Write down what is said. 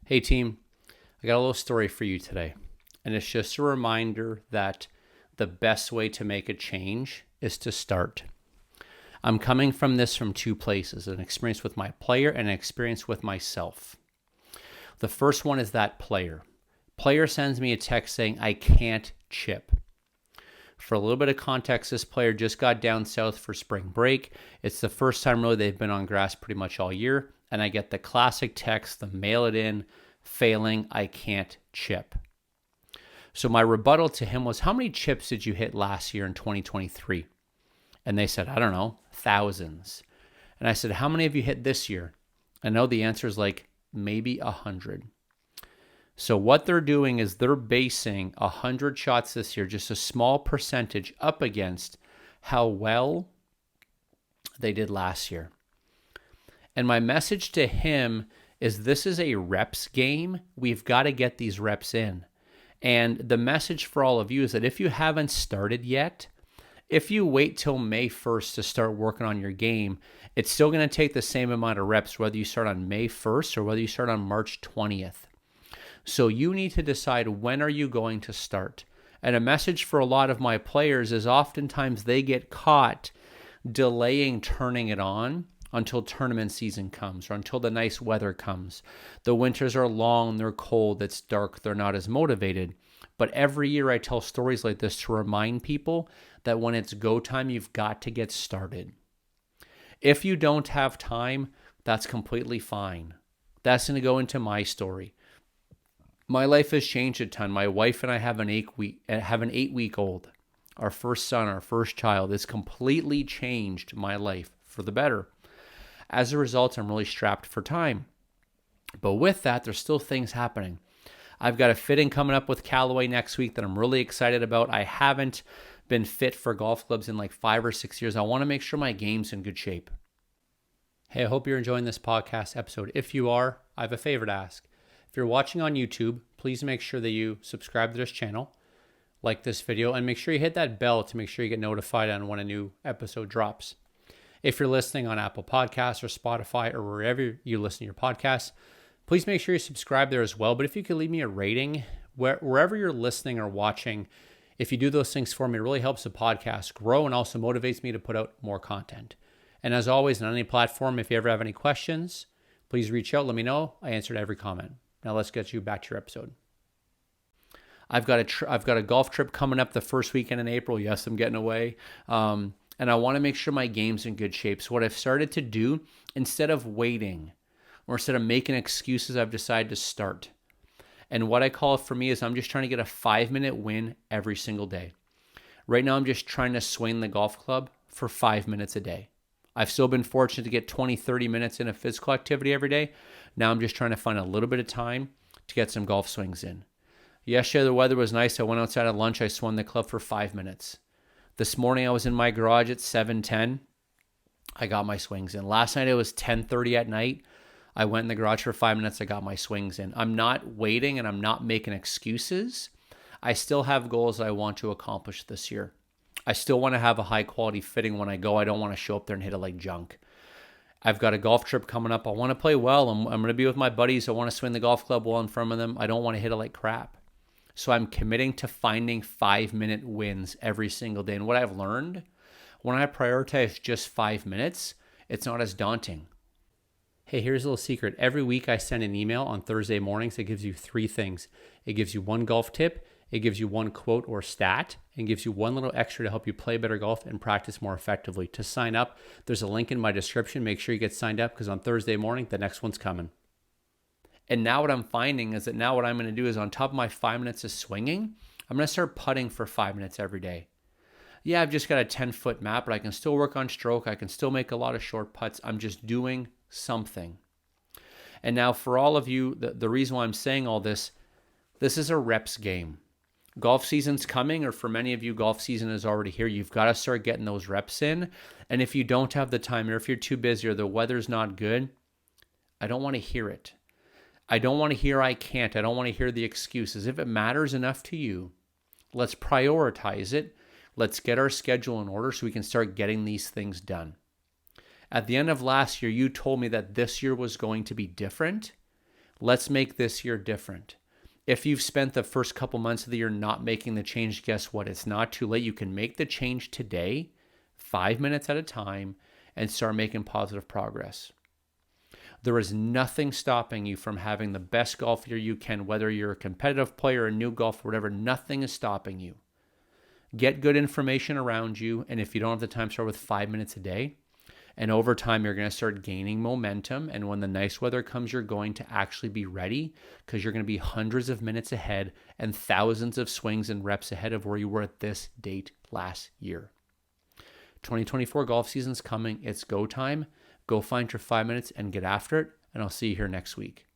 Hey team, I got a little story for you today. And it's just a reminder that the best way to make a change is to start. I'm coming from this from two places, an experience with my player and an experience with myself. The first one is that player. Player sends me a text saying, I can't chip. For a little bit of context, this player just got down south for spring break. It's the first time really they've been on grass pretty much all year. And I get the classic text, the mail it in, failing, I can't chip. So my rebuttal to him was, how many chips did you hit last year in 2023? And they said, I don't know, thousands. And I said, how many have you hit this year? I know the answer is like maybe 100. So what they're doing is they're basing 100 shots this year, just a small percentage, up against how well they did last year. And my message to him is this is a reps game. We've got to get these reps in. And the message for all of you is that if you haven't started yet, if you wait till May 1st to start working on your game, it's still going to take the same amount of reps whether you start on May 1st or whether you start on March 20th. So you need to decide, when are you going to start? And a message for a lot of my players is oftentimes they get caught delaying turning it on until tournament season comes or until the nice weather comes. The winters are long, they're cold, it's dark, they're not as motivated. But every year I tell stories like this to remind people that when it's go time, you've got to get started. If you don't have time, that's completely fine. That's going to go into my story. My life has changed a ton. My wife and I have an 8-week-old. Our first son, our first child. It's completely changed my life for the better. As a result, I'm really strapped for time. But with that, there's still things happening. I've got a fitting coming up with Callaway next week that I'm really excited about. I haven't been fit for golf clubs in like 5 or 6 years. I want to make sure my game's in good shape. Hey, I hope you're enjoying this podcast episode. If you are, I have a favor to ask. If you're watching on YouTube, please make sure that you subscribe to this channel, like this video, and make sure you hit that bell to make sure you get notified on when a new episode drops. If you're listening on Apple Podcasts or Spotify or wherever you listen to your podcasts, please make sure you subscribe there as well. But if you could leave me a rating, wherever you're listening or watching, if you do those things for me, it really helps the podcast grow and also motivates me to put out more content. And as always, on any platform, if you ever have any questions, please reach out, let me know. I answered every comment. Now let's get you back to your episode. I've got a golf trip coming up the first weekend in April. Yes, I'm getting away. And I want to make sure my game's in good shape. So what I've started to do, instead of waiting or instead of making excuses, I've decided to start. And what I call it for me is I'm just trying to get a 5-minute win every single day. Right now, I'm just trying to swing the golf club for 5 minutes a day. I've still been fortunate to get 20, 30 minutes in of physical activity every day. Now I'm just trying to find a little bit of time to get some golf swings in. Yesterday, the weather was nice. I went outside at lunch. I swung the club for 5 minutes. This morning, I was in my garage at 7:10. I got my swings in. Last night, it was 10:30 at night. I went in the garage for 5 minutes. I got my swings in. I'm not waiting and I'm not making excuses. I still have goals that I want to accomplish this year. I still want to have a high quality fitting when I go. I don't want to show up there and hit it like junk. I've got a golf trip coming up. I want to play well. I'm going to be with my buddies. I want to swing the golf club well in front of them. I don't want to hit it like crap. So I'm committing to finding 5-minute wins every single day. And what I've learned, when I prioritize just 5 minutes, it's not as daunting. Hey, here's a little secret. Every week I send an email on Thursday mornings that gives you 3 things. It gives you 1 golf tip, it gives you 1 quote or stat, and gives you 1 little extra to help you play better golf and practice more effectively. To sign up, there's a link in my description. Make sure you get signed up because on Thursday morning, the next one's coming. And now what I'm finding is that now what I'm going to do is on top of my 5 minutes of swinging, I'm going to start putting for 5 minutes every day. Yeah, I've just got a 10-foot map, but I can still work on stroke. I can still make a lot of short putts. I'm just doing something. And now for all of you, the reason why I'm saying all this is a reps game. Golf season's coming, or for many of you, golf season is already here. You've got to start getting those reps in. And if you don't have the time, or if you're too busy, or the weather's not good, I don't want to hear it. I don't want to hear I can't. I don't want to hear the excuses. If it matters enough to you, let's prioritize it. Let's get our schedule in order so we can start getting these things done. At the end of last year, you told me that this year was going to be different. Let's make this year different. If you've spent the first couple months of the year not making the change, guess what? It's not too late. You can make the change today, 5 minutes at a time, and start making positive progress. There is nothing stopping you from having the best golf year you can, whether you're a competitive player, a new golfer, whatever. Nothing is stopping you. Get good information around you, and if you don't have the time, start with 5 minutes a day. And over time, you're going to start gaining momentum. And when the nice weather comes, you're going to actually be ready because you're going to be hundreds of minutes ahead and thousands of swings and reps ahead of where you were at this date last year. 2024 golf season's coming. It's go time. Go find your 5 minutes and get after it. And I'll see you here next week.